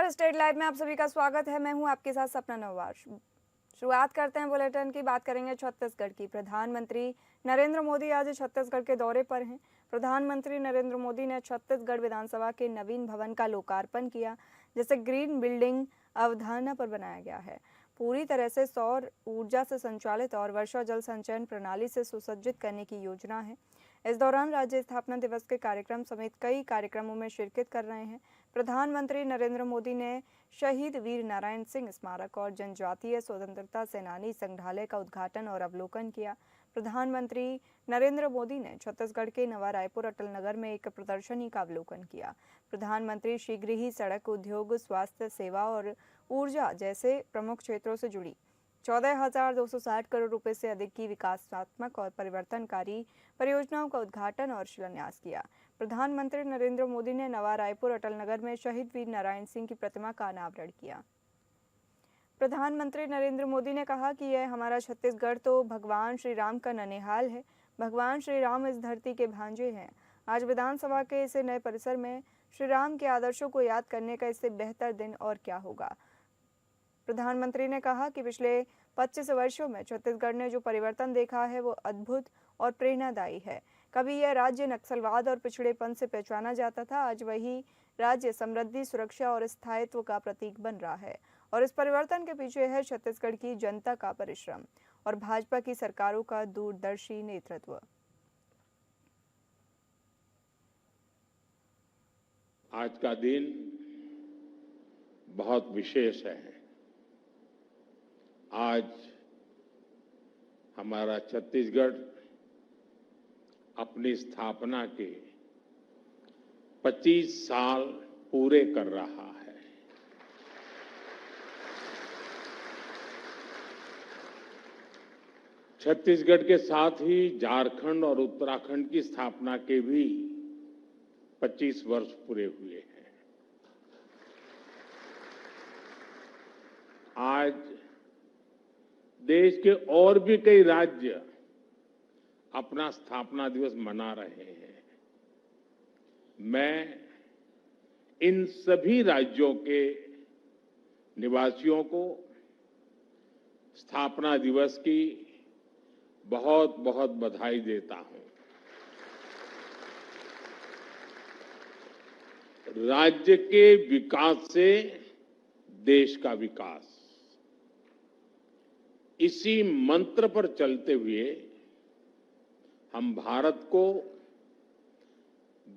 नमस्कार, state live में आप सभी का स्वागत है। मैं हूं आपके साथ सपना नवाज। शुरुआत करते हैं बुलेटिन की। बात करेंगे छत्तीसगढ़ की। प्रधानमंत्री नरेंद्र मोदी आज छत्तीसगढ़ के दौरे पर हैं। प्रधानमंत्री नरेंद्र मोदी ने छत्तीसगढ़ विधानसभा के नवीन भवन का लोकार्पण किया, जिसे ग्रीन बिल्डिंग अवधारणा पर बनाया गया है। पूरी तरह से सौर ऊर्जा से संचालित और वर्षा जल संचयन प्रणाली से सुसज्जित करने की योजना है। इस दौरान राज्य स्थापना दिवस के कार्यक्रम समेत कई कार्यक्रमों में शिरकत कर रहे हैं। प्रधानमंत्री नरेंद्र मोदी ने शहीद वीर नारायण सिंह स्मारक और जनजातीय स्वतंत्रता सेनानी संग्रहालय का उद्घाटन और अवलोकन किया। प्रधानमंत्री नरेंद्र मोदी ने छत्तीसगढ़ के नवा रायपुर अटल नगर में एक प्रदर्शनी का अवलोकन किया। प्रधानमंत्री शीघ्र ही सड़क, उद्योग, स्वास्थ्य सेवा और ऊर्जा जैसे प्रमुख क्षेत्रों से जुड़ी 14,260 करोड़ रुपए से अधिक की विकासात्मक और परिवर्तनकारी परियोजनाओं का उद्घाटन और शिलान्यास किया। प्रधानमंत्री नरेंद्र मोदी ने नवा रायपुर अटल नगर में शहीद वीर नारायण सिंह की प्रतिमा का अनावरण किया। प्रधानमंत्री नरेंद्र मोदी ने कहा कि यह हमारा छत्तीसगढ़ तो भगवान श्री राम का ननिहाल है। भगवान श्री राम इस धरती के भांजे हैं। आज विधानसभा के इस नए परिसर में श्री राम के आदर्शों को याद करने का इससे बेहतर दिन और क्या होगा। प्रधानमंत्री ने कहा कि पिछले 25 वर्षों में छत्तीसगढ़ ने जो परिवर्तन देखा है वो अद्भुत और प्रेरणादायी है। कभी यह राज्य नक्सलवाद और पिछड़ेपन से पहचाना जाता था, आज वही राज्य समृद्धि, सुरक्षा और स्थायित्व का प्रतीक बन रहा है। और इस परिवर्तन के पीछे है छत्तीसगढ़ की जनता का परिश्रम और भाजपा की सरकारों का दूरदर्शी नेतृत्व। आज का दिन बहुत विशेष है। आज हमारा छत्तीसगढ़ अपनी स्थापना के 25 साल पूरे कर रहा है। छत्तीसगढ़ के साथ ही झारखंड और उत्तराखंड की स्थापना के भी 25 वर्ष पूरे हुए हैं। आज देश के और भी कई राज्य अपना स्थापना दिवस मना रहे हैं। मैं इन सभी राज्यों के निवासियों को स्थापना दिवस की बहुत बहुत बधाई देता हूं। राज्य के विकास से देश का विकास, इसी मंत्र पर चलते हुए हम भारत को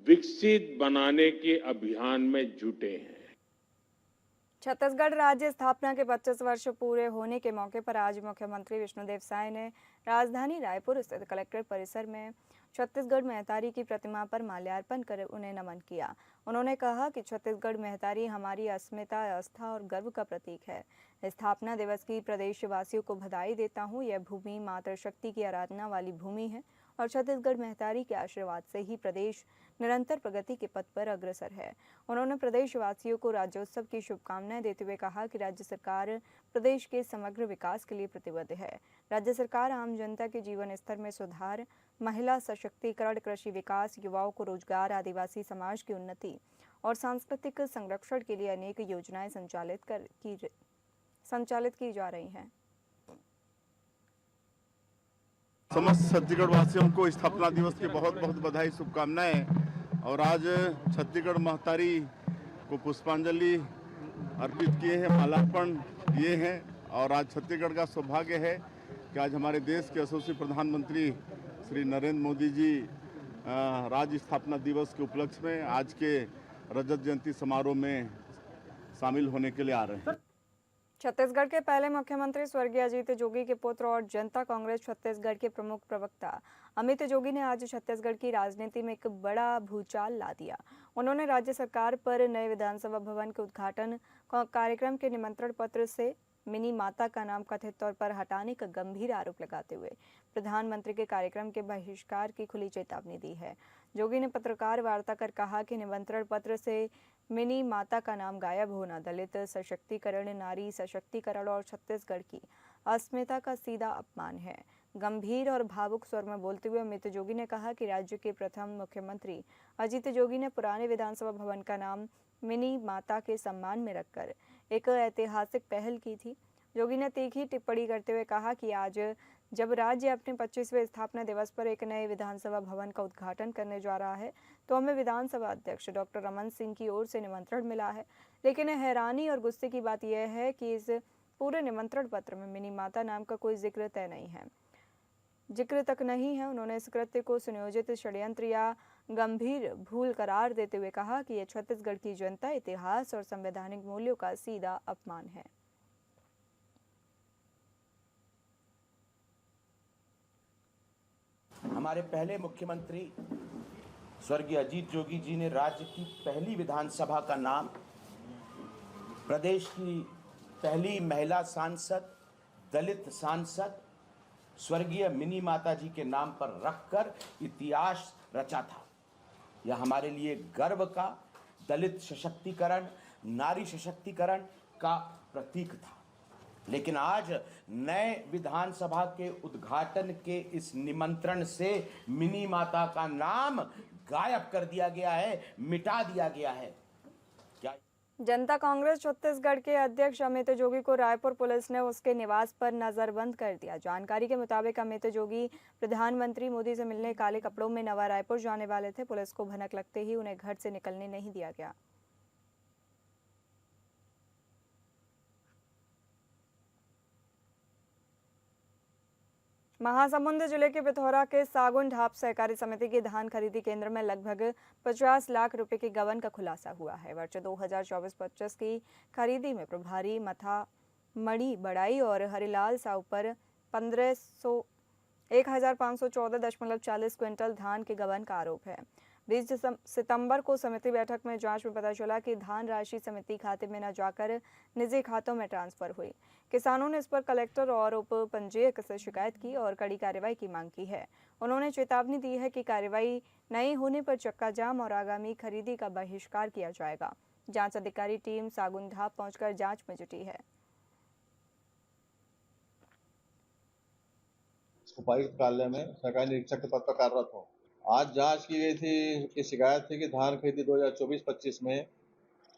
विकसित बनाने के अभियान में जुटे हैं। छत्तीसगढ़ राज्य स्थापना के 25 वर्ष पूरे होने के मौके पर आज मुख्यमंत्री विष्णुदेव साय ने राजधानी रायपुर स्थित कलेक्टर परिसर में छत्तीसगढ़ महतारी की प्रतिमा पर माल्यार्पण कर उन्हें नमन किया। उन्होंने कहा कि छत्तीसगढ़ महतारी हमारी अस्मिता, आस्था और गर्व का प्रतीक है। स्थापना दिवस की प्रदेशवासियों को बधाई देता हूँ। यह भूमि मातृशक्ति की आराधना वाली भूमि है और छत्तीसगढ़ महतारी के आशीर्वाद से ही प्रदेश निरंतर प्रगति के पथ पर अग्रसर है। उन्होंने प्रदेशवासियों को राज्योत्सव की शुभकामनाएं देते हुए कहा कि राज्य सरकार प्रदेश के समग्र विकास के लिए प्रतिबद्ध है। राज्य सरकार आम जनता के जीवन स्तर में सुधार, महिला सशक्तिकरण, कृषि विकास, युवाओं को रोजगार, आदिवासी समाज की उन्नति और सांस्कृतिक संरक्षण के लिए अनेक योजनाएं संचालित की जा रही हैं। समस्त छत्तीसगढ़ वासियों को स्थापना दिवस की बहुत बहुत बधाई, शुभकामनाएं। और आज छत्तीसगढ़ महतारी को पुष्पांजलि अर्पित किए हैं, माल्यार्पण किए हैं। और आज छत्तीसगढ़ का सौभाग्य है कि आज हमारे देश के यशस्वी प्रधानमंत्री श्री नरेंद्र मोदी जी राज्य स्थापना दिवस के उपलक्ष्य में आज के रजत जयंती समारोह में शामिल होने के लिए आ रहे हैं। छत्तीसगढ़ के पहले मुख्यमंत्री स्वर्गीय अजीत जोगी के पुत्र और जनता कांग्रेस छत्तीसगढ़ के प्रमुख प्रवक्ता अमित जोगी ने आज छत्तीसगढ़ की राजनीति में एक बड़ा भूचाल ला दिया। उन्होंने राज्य सरकार पर नए विधानसभा भवन के उद्घाटन कार्यक्रम के निमंत्रण पत्र से मिनी माता का नाम कथित तौर पर हटाने का गंभीर आरोप लगाते हुए प्रधानमंत्री के कार्यक्रम के बहिष्कार की खुली चेतावनी दी है। जोगी ने पत्रकार वार्ता कर कहा कि निमंत्रण पत्र से मिनी माता का नाम गायब होना दलित सशक्तिकरण, नारी सशक्तिकरण और छत्तीसगढ़ की अस्मिता का सीधा अपमान है। गंभीर और भावुक स्वर में बोलते हुए अमित जोगी ने कहा कि राज्य के प्रथम मुख्यमंत्री अजीत जोगी ने पुराने विधानसभा भवन का नाम मिनी माता के सम्मान में रखकर एक ऐतिहासिक पहल की थी। योगी ने तीखी टिप्पणी करते हुए कहा कि आज जब राज्य अपने 25वें स्थापना दिवस पर एक नए विधानसभा भवन का उद्घाटन करने जा रहा है तो हमें विधानसभा अध्यक्ष डॉक्टर रमन सिंह की ओर से निमंत्रण मिला है। लेकिन हैरानी और गुस्से की बात यह है कि इस पूरे निमंत्रण पत्र में मिनी माता नाम का कोई जिक्र तक नहीं है। उन्होंने इस कृत्य को सुनियोजित षड्यंत्र या गंभीर भूल करार देते हुए कहा कि यह छत्तीसगढ़ की जनता, इतिहास और संवैधानिक मूल्यों का सीधा अपमान है। हमारे पहले मुख्यमंत्री स्वर्गीय अजीत जोगी जी ने राज्य की पहली विधानसभा का नाम प्रदेश की पहली महिला सांसद, दलित सांसद स्वर्गीय मिनी माता जी के नाम पर रखकर इतिहास रचा था। यह हमारे लिए गर्व का, दलित सशक्तिकरण, नारी सशक्तिकरण का प्रतीक था। लेकिन आज नए विधानसभा के उद्घाटन के इस निमंत्रण से मिनी माता का नाम गायब कर दिया गया है, मिटा दिया गया है। क्या जनता कांग्रेस छत्तीसगढ़ के अध्यक्ष अमित जोगी को रायपुर पुलिस ने उसके निवास पर नजरबंद कर दिया। जानकारी के मुताबिक अमित जोगी प्रधानमंत्री मोदी से मिलने काले कपड़ों में नवा रायपुर जाने वाले थे। पुलिस को भनक लगते ही उन्हें घर से निकलने नहीं दिया गया। महासमुंद जिले के पिथौरा के सागुन ढाब सहकारी समिति के धान खरीदी केंद्र में लगभग 50 लाख रुपए के गबन का खुलासा हुआ है। वर्ष 2024-25 की खरीदी में प्रभारी मथा मणि बड़ाई और हरिलाल साहू पर 1514.40 क्विंटल धान के गबन का आरोप है। 20 सितंबर को समिति बैठक में जांच में पता चला कि धान राशि समिति खाते में न जाकर निजी खातों में ट्रांसफर हुई। किसानों ने इस पर कलेक्टर और उप पंजीयक से शिकायत की और कड़ी कार्रवाई की मांग की है। उन्होंने चेतावनी दी है कि कार्रवाई नहीं होने पर चक्का जाम और आगामी खरीदी का बहिष्कार किया जाएगा। जांच अधिकारी टीम सागुन ढाब पहुंचकर जांच में जुटी है। उपायुक्त कार्यालय में सरकारी निरीक्षक के पद पर कार्यरत हूँ। आज जांच की गई थी कि शिकायत थी कि धान खरीदी 2024-25 में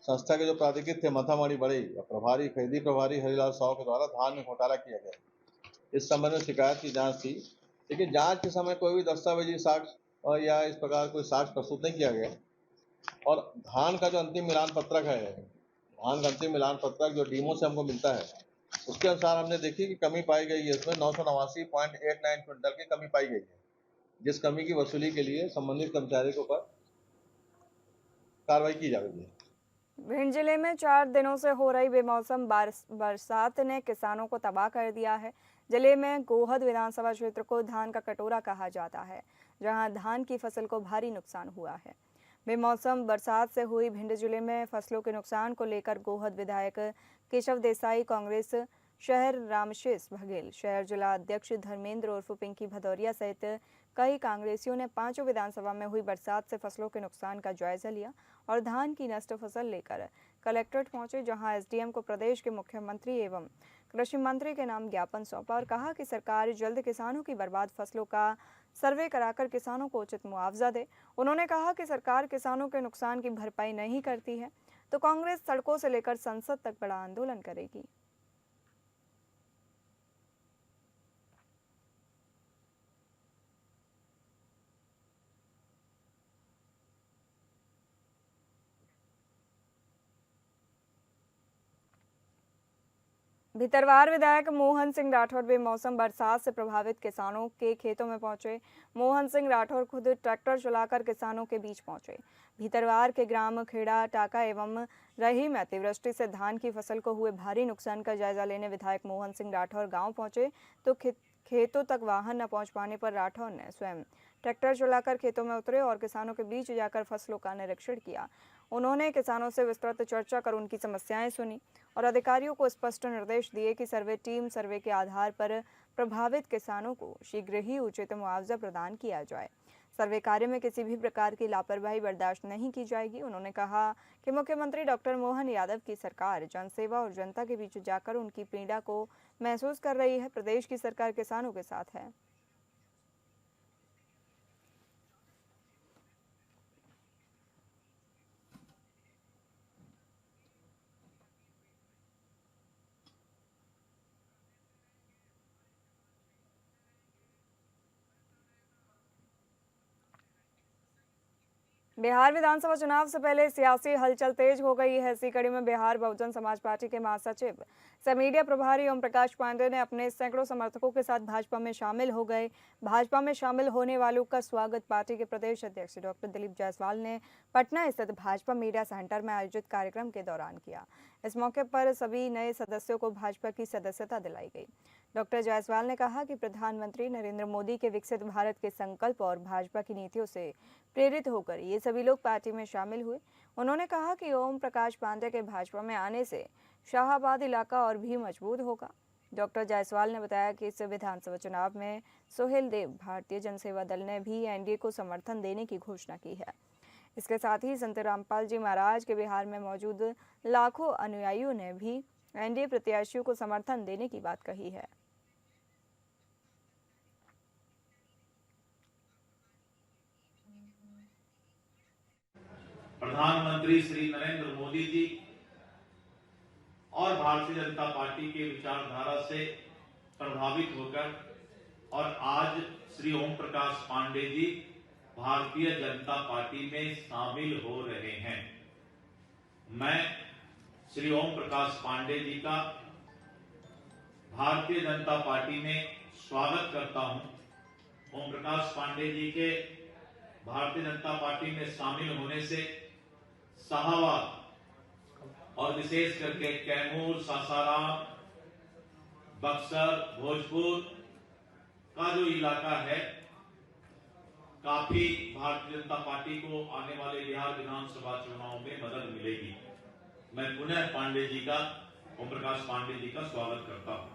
संस्था के जो प्राधिकृत थे मथामणि बड़े प्रभारी खरीदी प्रभारी हरिलाल साहू के द्वारा धान में घोटाला किया गया। इस संबंध में शिकायत की जांच थी, लेकिन जांच के समय कोई भी दस्तावेजी साक्ष्य या इस प्रकार कोई साक्ष्य प्रस्तुत नहीं किया गया। और धान का जो अंतिम मिलान पत्रक है, धान का अंतिम मिलान पत्रक जो डीमो से हमको मिलता है, उसके अनुसार हमने देखी कि कमी पाई गई है। इसमें 989.89 क्विंटल की कमी पाई गई है, जिस कमी की वसूली के लिए संबंधित कर्मचारी के ऊपर कार्रवाई की जा रही है। भिंड जिले में 4 दिनों से हो रही बेमौसम बरसात ने किसानों को तबाह कर दिया है। जिले में गोहद विधानसभा क्षेत्र को धान का कटोरा कहा जाता है, जहां धान की फसल को भारी नुकसान हुआ है। बेमौसम बरसात से हुई भिंड जिले में फसलों के नुकसान को लेकर गोहद विधायक केशव देसाई, कांग्रेस शहर रामशेष बघेल, शहर जिला अध्यक्ष धर्मेंद्र उर्फ पिंकी भदौरिया सहित कई कांग्रेसियों ने 5 विधानसभा में हुई बरसात से फसलों के नुकसान का जायजा लिया और धान की नष्ट फसल लेकर कलेक्ट्रेट पहुंचे, जहां एसडीएम को प्रदेश के मुख्यमंत्री एवं कृषि मंत्री के नाम ज्ञापन सौंपा और कहा कि सरकार जल्द किसानों की बर्बाद फसलों का सर्वे कराकर किसानों को उचित मुआवजा दे। उन्होंने कहा कि सरकार किसानों के नुकसान की भरपाई नहीं करती है तो कांग्रेस सड़कों से लेकर संसद तक बड़ा आंदोलन करेगी। भितरवार विधायक मोहन सिंह राठौर बेमौसम बरसात से प्रभावित किसानों के खेतों में पहुंचे। मोहन सिंह राठौर खुद ट्रैक्टर चलाकर किसानों के बीच पहुंचे। भितरवार के ग्राम खेड़ा टाका एवं रही में अतिवृष्टि से धान की फसल को हुए भारी नुकसान का जायजा लेने विधायक मोहन सिंह राठौर गांव पहुंचे तो खेतों तक वाहन न पहुंच पाने पर राठौर ने स्वयं ट्रैक्टर चलाकर खेतों में उतरे और किसानों के बीच जाकर फसलों का निरीक्षण किया। उन्होंने किसानों से विस्तृत चर्चा कर उनकी समस्याएं सुनी और अधिकारियों को स्पष्ट निर्देश दिए कि सर्वे टीम सर्वे के आधार पर प्रभावित किसानों को शीघ्र ही उचित मुआवजा प्रदान किया जाए। सर्वे कार्य में किसी भी प्रकार की लापरवाही बर्दाश्त नहीं की जाएगी। उन्होंने कहा कि मुख्यमंत्री डॉक्टर मोहन यादव की सरकार जनसेवा और जनता के बीच जाकर उनकी पीड़ा को महसूस कर रही है। प्रदेश की सरकार किसानों के साथ है। बिहार विधानसभा चुनाव से पहले सियासी हलचल तेज हो गई है। इसी कड़ी में बिहार बहुजन समाज पार्टी के महासचिव सह मीडिया प्रभारी ओम प्रकाश पांडेय ने अपने सैकड़ों समर्थकों के साथ भाजपा में शामिल हो गए। भाजपा में शामिल होने वालों का स्वागत पार्टी के प्रदेश अध्यक्ष डॉक्टर दिलीप जायसवाल ने पटना स्थित भाजपा मीडिया सेंटर में आयोजित कार्यक्रम के दौरान किया। इस मौके पर सभी नए सदस्यों को भाजपा की सदस्यता दिलाई गई। डॉक्टर जायसवाल ने कहा कि प्रधानमंत्री नरेंद्र मोदी के विकसित भारत के संकल्प और भाजपा की नीतियों से प्रेरित होकर ये सभी लोग पार्टी में शामिल हुए। उन्होंने कहा कि ओम प्रकाश पांडेय के भाजपा में आने से शाहाबाद इलाका और भी मजबूत होगा। डॉक्टर जायसवाल ने बताया कि इस विधानसभा चुनाव में सोहेल देव भारतीय जनसेवा दल ने भी एनडीए को समर्थन देने की घोषणा की है। इसके साथ ही संत रामपाल जी महाराज के बिहार में मौजूद लाखों अनुयायियों ने भी एनडीए प्रत्याशियों को समर्थन देने की बात कही है। प्रधानमंत्री श्री नरेंद्र मोदी जी और भारतीय जनता पार्टी के विचारधारा से प्रभावित होकर और आज श्री ओम प्रकाश पांडेय जी भारतीय जनता पार्टी में शामिल हो रहे हैं। मैं श्री ओम प्रकाश पांडेय जी का भारतीय जनता पार्टी में स्वागत करता हूं। ओम प्रकाश पांडेय जी के भारतीय जनता पार्टी में शामिल होने से शाहाबाद और विशेष करके कैमूर, सासाराम, बक्सर, भोजपुर का जो इलाका है, काफी भारतीय जनता पार्टी को आने वाले बिहार विधानसभा चुनाव में मदद मिलेगी। मैं पुनः पांडेय जी का, ओम प्रकाश पांडेय जी का स्वागत करता हूं।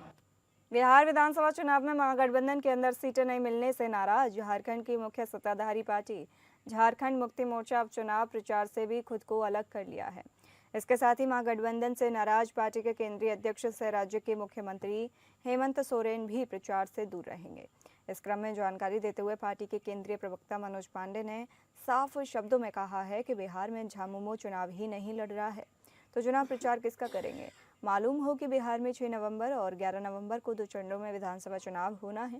बिहार विधानसभा चुनाव में महागठबंधन के अंदर सीटें नहीं मिलने से नाराज झारखंड की मुख्य सत्ताधारी पार्टी झारखंड मुक्ति मोर्चा अब चुनाव प्रचार से भी खुद को अलग कर लिया है। इसके साथ ही महागठबंधन से नाराज पार्टी के केंद्रीय अध्यक्ष सह राज्य के मुख्यमंत्री हेमंत सोरेन भी प्रचार से दूर रहेंगे। इस क्रम में जानकारी देते हुए पार्टी के केंद्रीय प्रवक्ता मनोज पांडे ने साफ शब्दों में कहा है कि बिहार में झामुमो चुनाव ही नहीं लड़ रहा है तो चुनाव प्रचार किसका करेंगे। मालूम हो कि बिहार में 6 नवंबर और 11 नवंबर को 2 चरणों में विधानसभा चुनाव होना है।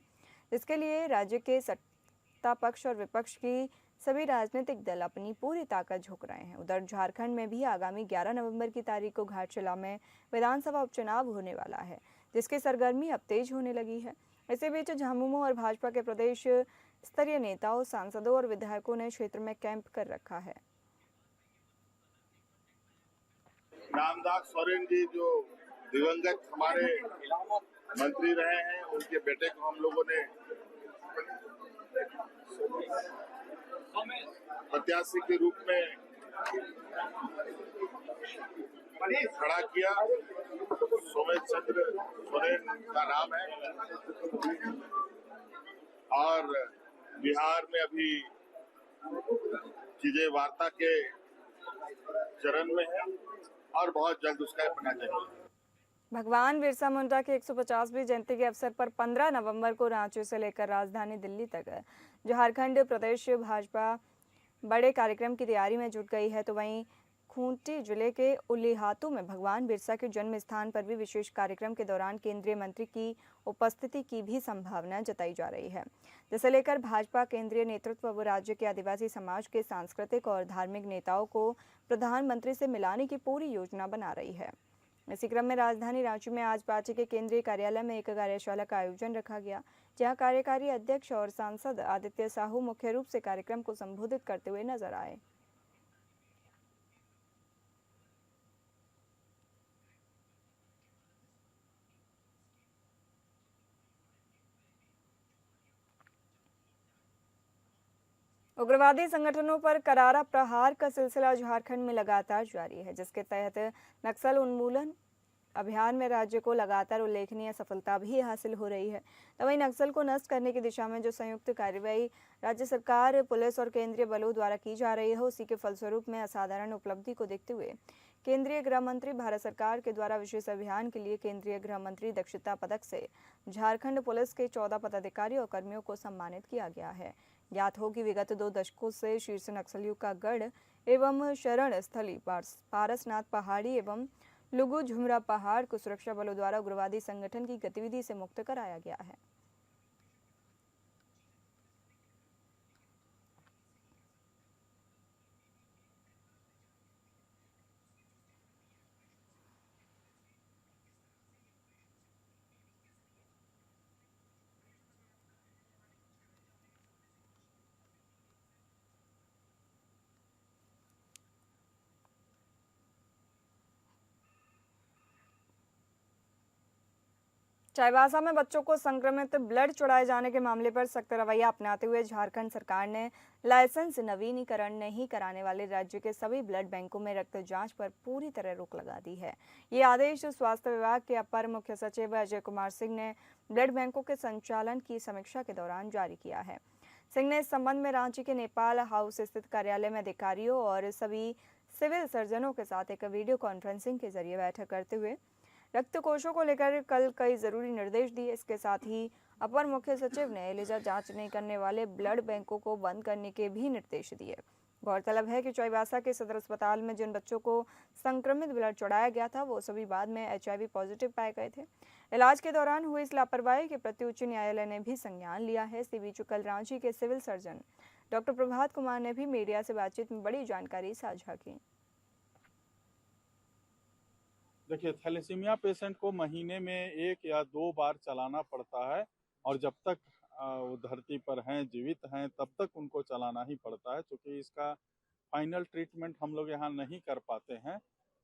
इसके लिए राज्य के सत्ता पक्ष और विपक्ष की सभी राजनीतिक दल अपनी पूरी ताकत झोंक रहे हैं। उधर झारखंड में भी आगामी 11 नवंबर की तारीख को घाटशिला में विधानसभा उपचुनाव होने वाला है, जिसकी सरगर्मी अब तेज होने लगी है। इसी बीच झामुमो और भाजपा के प्रदेश स्तरीय नेताओं, सांसदों और विधायकों ने क्षेत्र में कैंप कर रखा है। रामदास सोरेन जी जो दिवंगत हमारे मंत्री रहे हैं, उनके बेटे को हम लोगों ने प्रत्याशी के रूप में खड़ा किया। सोमेश चंद्र सोरेन का नाम है और बिहार में अभी चीजें वार्ता के चरण में है और बहुत जल्द उसका पता चलेगा। भगवान बिरसा मुंडा की 150वीं जयंती के अवसर पर 15 नवंबर को रांची से लेकर राजधानी दिल्ली तक झारखंड प्रदेश भाजपा बड़े कार्यक्रम की तैयारी में जुट गई है। तो वहीं खूंटी जिले के उलीहातू में भगवान बिरसा के जन्म स्थान पर भी विशेष कार्यक्रम के दौरान केंद्रीय मंत्री की उपस्थिति की भी संभावना जताई जा रही है, जिसे लेकर भाजपा केंद्रीय नेतृत्व व राज्य के आदिवासी समाज के सांस्कृतिक और धार्मिक नेताओं को प्रधानमंत्री से मिलाने की पूरी योजना बना रही है। इसी क्रम में राजधानी रांची में आज पार्टी के केंद्रीय कार्यालय में एक कार्यशाला का आयोजन रखा गया, जहां कार्यकारी अध्यक्ष और सांसद आदित्य साहू मुख्य रूप से कार्यक्रम को संबोधित करते हुए नजर आए। उग्रवादी संगठनों पर करारा प्रहार का सिलसिला झारखंड में लगातार जारी है, जिसके तहत नक्सल उन्मूलन अभियान में राज्य को लगातार उल्लेखनीय सफलता भी हासिल हो रही है। तो वहीं नक्सल को नष्ट करने की दिशा में जो संयुक्त कार्रवाई राज्य सरकार, पुलिस और केंद्रीय बलों द्वारा की जा रही है, उसी के फलस्वरूप में असाधारण उपलब्धि को देखते हुए केंद्रीय गृह मंत्री भारत सरकार के द्वारा विशेष अभियान के लिए केंद्रीय गृह मंत्री दक्षता पदक से झारखंड पुलिस के 14 पदाधिकारी और कर्मियों को सम्मानित किया गया है। ज्ञात हो कि विगत 2 दशकों से शीर्ष नक्सलियों का गढ़ एवं शरण स्थली पारसनाथ पहाड़ी एवं लुगु झुमरा पहाड़ को सुरक्षा बलों द्वारा उग्रवादी संगठन की गतिविधि से मुक्त कराया गया है। चाईबासा में बच्चों को संक्रमित ब्लड चढ़ाए जाने के मामले पर सख्त रवैया अपनाते हुए झारखंड सरकार ने लाइसेंस नवीनीकरण नहीं कराने वाले राज्य के सभी ब्लड बैंकों में रक्त जांच पर पूरी तरह रोक लगा दी है। ये आदेश स्वास्थ्य विभाग के अपर मुख्य सचिव अजय कुमार सिंह ने ब्लड बैंकों के संचालन की समीक्षा के दौरान जारी किया है। सिंह ने इस संबंध में रांची के नेपाल हाउस स्थित कार्यालय में अधिकारियों और सभी सिविल सर्जनों के साथ एक वीडियो कॉन्फ्रेंसिंग के जरिए बैठक करते हुए रक्त कोषों को लेकर कल कई जरूरी निर्देश दिए। इसके साथ ही अपर मुख्य सचिव ने एलिजा जांच नहीं करने वाले ब्लड बैंकों को बंद करने के भी निर्देश दिए। गौरतलब है कि चाईबासा के सदर अस्पताल में जिन बच्चों को संक्रमित ब्लड चढ़ाया गया था वो सभी बाद में HIV पॉजिटिव पाए गए थे। इलाज के दौरान हुई इस लापरवाही के प्रति उच्च न्यायालय ने भी संज्ञान लिया है। इसी बीच कल रांची के civil surgeon doctor Prabhat Kumar ने भी मीडिया से बातचीत में बड़ी जानकारी साझा की। देखिए, थैलेसीमिया पेशेंट को महीने में 1 या 2 बार चलाना पड़ता है और जब तक वो धरती पर हैं, जीवित हैं, तब तक उनको चलाना ही पड़ता है। क्योंकि इसका फाइनल ट्रीटमेंट हम लोग यहाँ नहीं कर पाते हैं,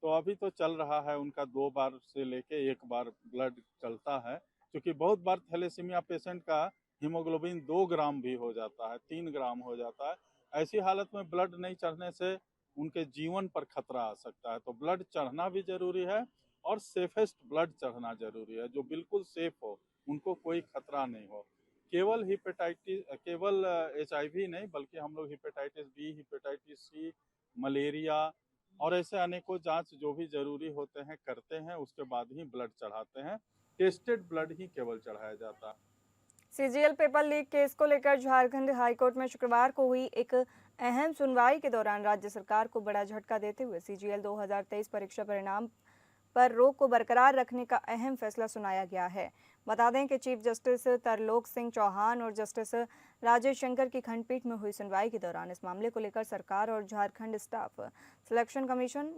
तो अभी तो चल रहा है उनका 2 बार से लेके 1 बार ब्लड चलता है। क्योंकि बहुत बार थैलेसीमिया पेशेंट का हीमोग्लोबिन 2 ग्राम भी हो जाता है, 3 ग्राम हो जाता है। ऐसी हालत में ब्लड नहीं चढ़ने से उनके जीवन पर खतरा आ सकता है। तो ब्लड चढ़ना भी जरूरी है और सेफेस्ट ब्लड चढ़ना जरूरी है, जो बिल्कुल सेफ हो, उनको कोई खतरा नहीं हो। केवल HIV नहीं, बल्कि हम लोग hepatitis B, hepatitis C, malaria और ऐसे अनेकों जांच जो भी जरूरी होते हैं करते हैं, उसके बाद ही ब्लड चढ़ाते हैं। टेस्टेड ब्लड ही केवल चढ़ाया जाता है। CGL पेपर लीक केस को लेकर झारखंड हाईकोर्ट में शुक्रवार को हुई एक अहम सुनवाई के दौरान राज्य सरकार को बड़ा झटका देते हुए CGL 2023 परीक्षा परिणाम पर रोक को बरकरार रखने का अहम फैसला सुनाया गया है। बता दें कि चीफ जस्टिस तरलोक सिंह चौहान और जस्टिस राजेश शंकर की खंडपीठ में हुई सुनवाई के दौरान इस मामले को लेकर सरकार और Jharkhand staff selection commission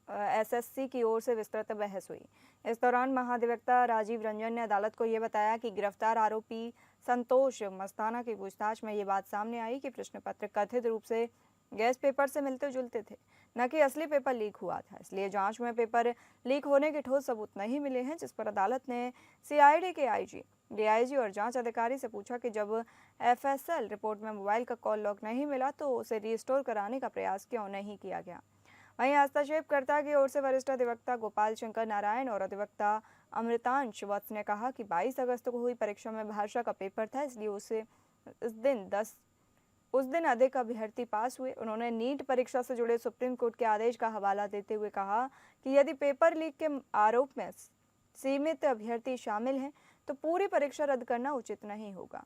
JSSC की ओर से विस्तृत बहस हुई। इस दौरान महाधिवक्ता राजीव रंजन ने अदालत को यह बताया कि गिरफ्तार आरोपी संतोष मस्ताना की पूछताछ में ये बात सामने आई कि प्रश्न पत्र कथित रूप से गैस पेपर से मिलते जुलते थे, न कि असली पेपर लीक हुआ था। इसलिए जांच में पेपर लीक होने के ठोस सबूत नहीं मिले हैं, जिस पर अदालत ने CID के IG, DIG और जांच अधिकारी से पूछा कि जब FSL रिपोर्ट में मोबाइल का कॉल लॉग नहीं मिला तो उसे रिस्टोर कराने का प्रयास क्यों नहीं किया गया। वहीं हस्तक्षेपकर्ता की ओर से वरिष्ठ अधिवक्ता गोपाल शंकर नारायण और अधिवक्ता अमृतांश वत्स ने कहा कि 22 अगस्त को हुई परीक्षा में भाषा का पेपर था, इसलिए उस दिन अधिक अभ्यर्थी पास हुए। उन्होंने नीट परीक्षा से जुड़े सुप्रीम कोर्ट के आदेश का हवाला देते हुए कहा कि यदि पेपर लीक के आरोप में सीमित अभ्यर्थी शामिल हैं तो पूरी परीक्षा रद्द करना उचित नहीं होगा।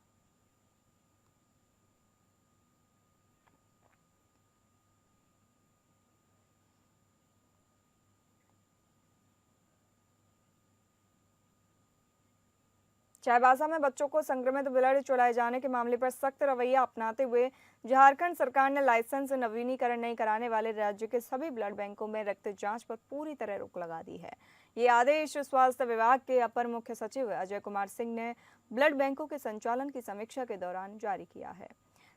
चाईबासा में बच्चों को संक्रमित ब्लड चढ़ाए जाने के मामले पर सख्त रवैया अपनाते हुए झारखंड सरकार ने लाइसेंस नवीनीकरण नहीं कराने वाले राज्य के सभी ब्लड बैंकों में रक्त जांच पर पूरी तरह रोक लगा दी है। ये आदेश स्वास्थ्य विभाग के अपर मुख्य सचिव अजय कुमार सिंह ने ब्लड बैंकों के संचालन की समीक्षा के दौरान जारी किया है।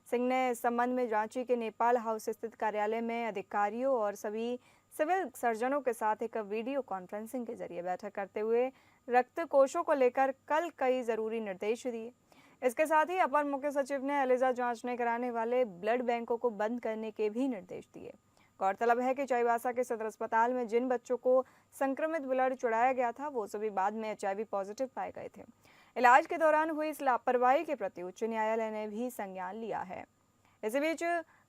सिंह ने इस संबंध में रांची के नेपाल हाउस स्थित कार्यालय में अधिकारियों और सभी सिविल सर्जनों के साथ एक वीडियो कॉन्फ्रेंसिंग के जरिए बैठक करते हुए रक्त कोषों को लेकर कल कई जरूरी निर्देश दिए। इसके साथ ही अपर मुख्य सचिव ने एलिजा जांच नहीं कराने वाले ब्लड बैंकों को बंद करने के भी निर्देश दिए। गौरतलब है कि चाईबासा के सदर अस्पताल में जिन बच्चों को संक्रमित ब्लड चढ़ाया गया था वो सभी बाद में HIV पॉजिटिव पाए गए थे। इलाज के दौरान हुई इस लापरवाही के प्रति उच्च न्यायालय ने भी संज्ञान लिया है। इसी बीच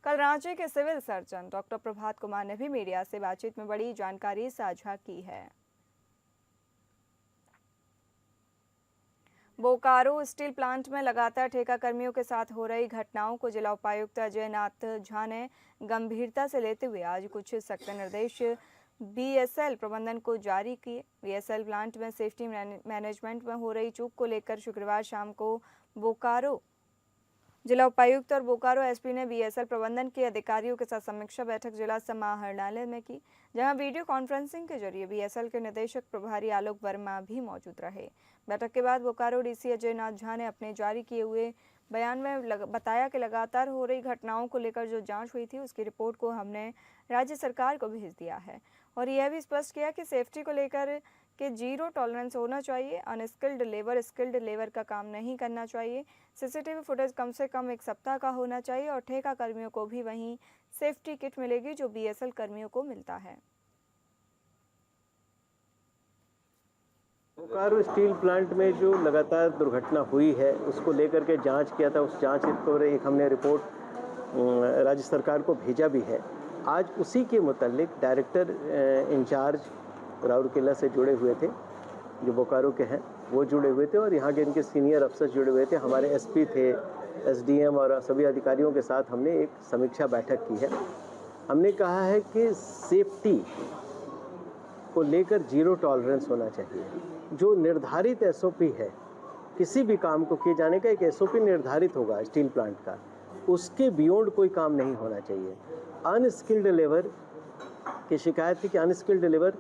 कल रांची के civil surgeon doctor Prabhat Kumar ने भी मीडिया से बातचीत में बड़ी जानकारी साझा की है। बोकारो स्टील प्लांट में लगातार ठेका कर्मियों के साथ हो रही घटनाओं को जिला उपायुक्त अजय नाथ झा ने गंभीरता से लेते हुए आज कुछ सख्त निर्देश BSL प्रबंधन को जारी किए। BSL प्लांट में सेफ्टी मैनेजमेंट में हो रही चूक को लेकर शुक्रवार शाम को बोकारो जिला उपायुक्त और बोकारो SP ने BSL प्रबंधन के अधिकारियों के साथ समीक्षा बैठक जिला समाहरणालय में की, जहां वीडियो कॉन्फ्रेंसिंग के जरिए BSL के निदेशक प्रभारी आलोक वर्मा भी मौजूद रहे। बैठक के बाद बोकारो DC अजय नाथ झा ने अपने जारी किए हुए बयान में बताया कि लगातार हो रही घटनाओं को लेकर जो जांच हुई थी उसकी रिपोर्ट को हमने राज्य सरकार को भेज दिया है और यह भी स्पष्ट किया कि सेफ्टी को लेकर कि जीरो टॉलरेंस होना चाहिए। अनस्किल्ड लेबर स्किल्ड लेबर का काम नहीं करना चाहिए। सीसीटीवी फुटेज कम से कम 1 सप्ताह का होना चाहिए और ठेका कर्मियों को भी वहीं सेफ्टी किट मिलेगी जो बीएसएल कर्मियों को मिलता है। बोकारो स्टील प्लांट में जो लगातार दुर्घटना हुई है उसको लेकर के जांच किया था। उस जांच को एक हमने रिपोर्ट राज्य सरकार को भेजा भी है। आज उसी के मुतालिक डायरेक्टर इंचार्ज राउरकेला से जुड़े हुए थे, जो बोकारो के हैं वो जुड़े हुए थे और यहाँ के इनके सीनियर अफसर जुड़े हुए थे। हमारे एसपी थे, एसडीएम और सभी अधिकारियों के साथ हमने एक समीक्षा बैठक की है। हमने कहा है कि सेफ्टी को लेकर जीरो टॉलरेंस होना चाहिए। जो निर्धारित एसओपी है, किसी भी काम को किए जाने का एक एसओपी निर्धारित होगा स्टील प्लांट का, उसके बियॉन्ड कोई काम नहीं होना चाहिए। अनस्किल्ड लेबर की शिकायत थी कि अनस्किल्ड लेबर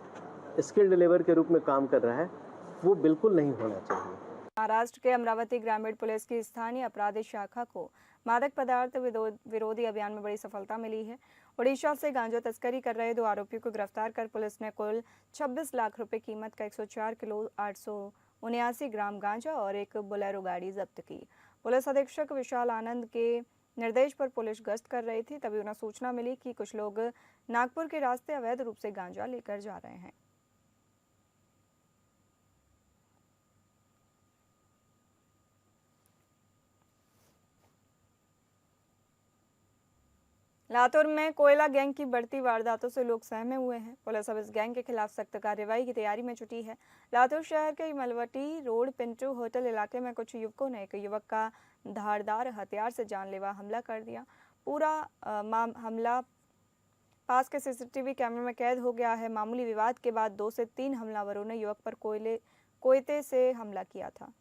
स्किल्ड लेबर के रूप में काम कर रहा है, वो बिल्कुल नहीं होना चाहिए। महाराष्ट्र के अमरावती ग्रामीण पुलिस की स्थानीय अपराधी शाखा को मादक पदार्थ विरोधी अभियान में बड़ी सफलता मिली है। ओडिशा से गांजा तस्करी कर रहे 2 आरोपियों को गिरफ्तार कर पुलिस ने कुल 26 लाख रुपए कीमत का 104 किलो 879 ग्राम गांजा और एक बोलेरो गाड़ी जब्त की। पुलिस अधीक्षक विशाल आनंद के निर्देश पर पुलिस गश्त कर रही थी, तभी उन्हें सूचना मिली कि कुछ लोग नागपुर के रास्ते अवैध रूप से गांजा लेकर जा रहे हैं। लातूर में कोयला गैंग की बढ़ती वारदातों से लोग सहमे हुए हैं। पुलिस अब इस गैंग के खिलाफ सख्त कार्रवाई की तैयारी में जुटी है। लातूर शहर के मलवटी रोड पिंटू होटल इलाके में कुछ युवकों ने एक युवक का धारदार हथियार से जानलेवा हमला कर दिया। पूरा हमला पास के सीसीटीवी कैमरे में कैद हो गया है। मामूली विवाद के बाद 2 से 3 हमलावरों ने युवक पर कोयते से हमला किया था।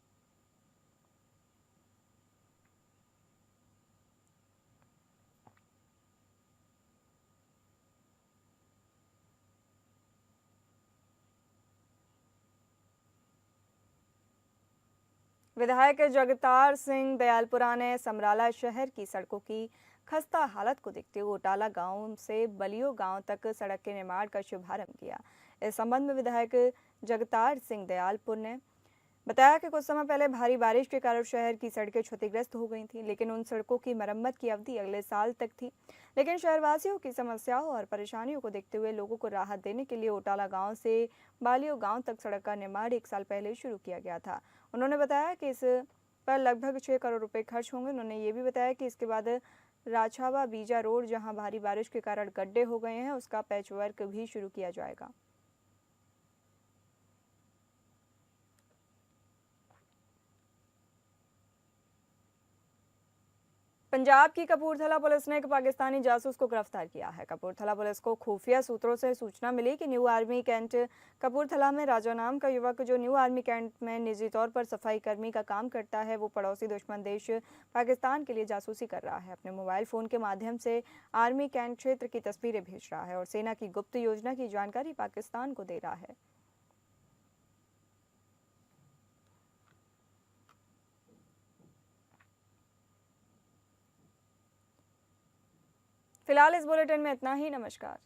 विधायक जगतार सिंह दयालपुरा ने समराला शहर की सड़कों की खस्ता हालत को देखते हुए ओटाला गांव से बलियो गांव तक सड़क के निर्माण का शुभारंभ किया। इस संबंध में विधायक जगतार सिंह दयालपुर ने बताया कि कुछ समय पहले भारी बारिश के कारण शहर की सड़कें क्षतिग्रस्त हो गई थी, लेकिन उन सड़कों की मरम्मत की अवधि अगले साल तक थी। लेकिन शहरवासियों की समस्याओं और परेशानियों को देखते हुए लोगों को राहत देने के लिए ओटाला गांव से बालियो गांव तक सड़क का निर्माण 1 साल पहले शुरू किया गया था। उन्होंने बताया कि इस पर लगभग 6 करोड़ रुपए खर्च होंगे। उन्होंने ये भी बताया कि इसके बाद राछावा बीजा रोड, जहां भारी बारिश के कारण गड्ढे हो गए हैं, उसका पैच वर्क भी शुरू किया जाएगा। पंजाब की कपूरथला पुलिस ने एक पाकिस्तानी जासूस को गिरफ्तार किया है। कपूरथला पुलिस को खुफिया सूत्रों से सूचना मिली कि न्यू आर्मी कैंट कपूरथला में राजा नाम का युवक, जो न्यू आर्मी कैंट में निजी तौर पर सफाई कर्मी का काम करता है, वो पड़ोसी दुश्मन देश पाकिस्तान के लिए जासूसी कर रहा है। अपने मोबाइल फोन के माध्यम से आर्मी कैंट क्षेत्र की तस्वीरें भेज रहा है और सेना की गुप्त योजना की जानकारी पाकिस्तान को दे रहा है। फिलहाल इस बुलेटिन में इतना ही। नमस्कार।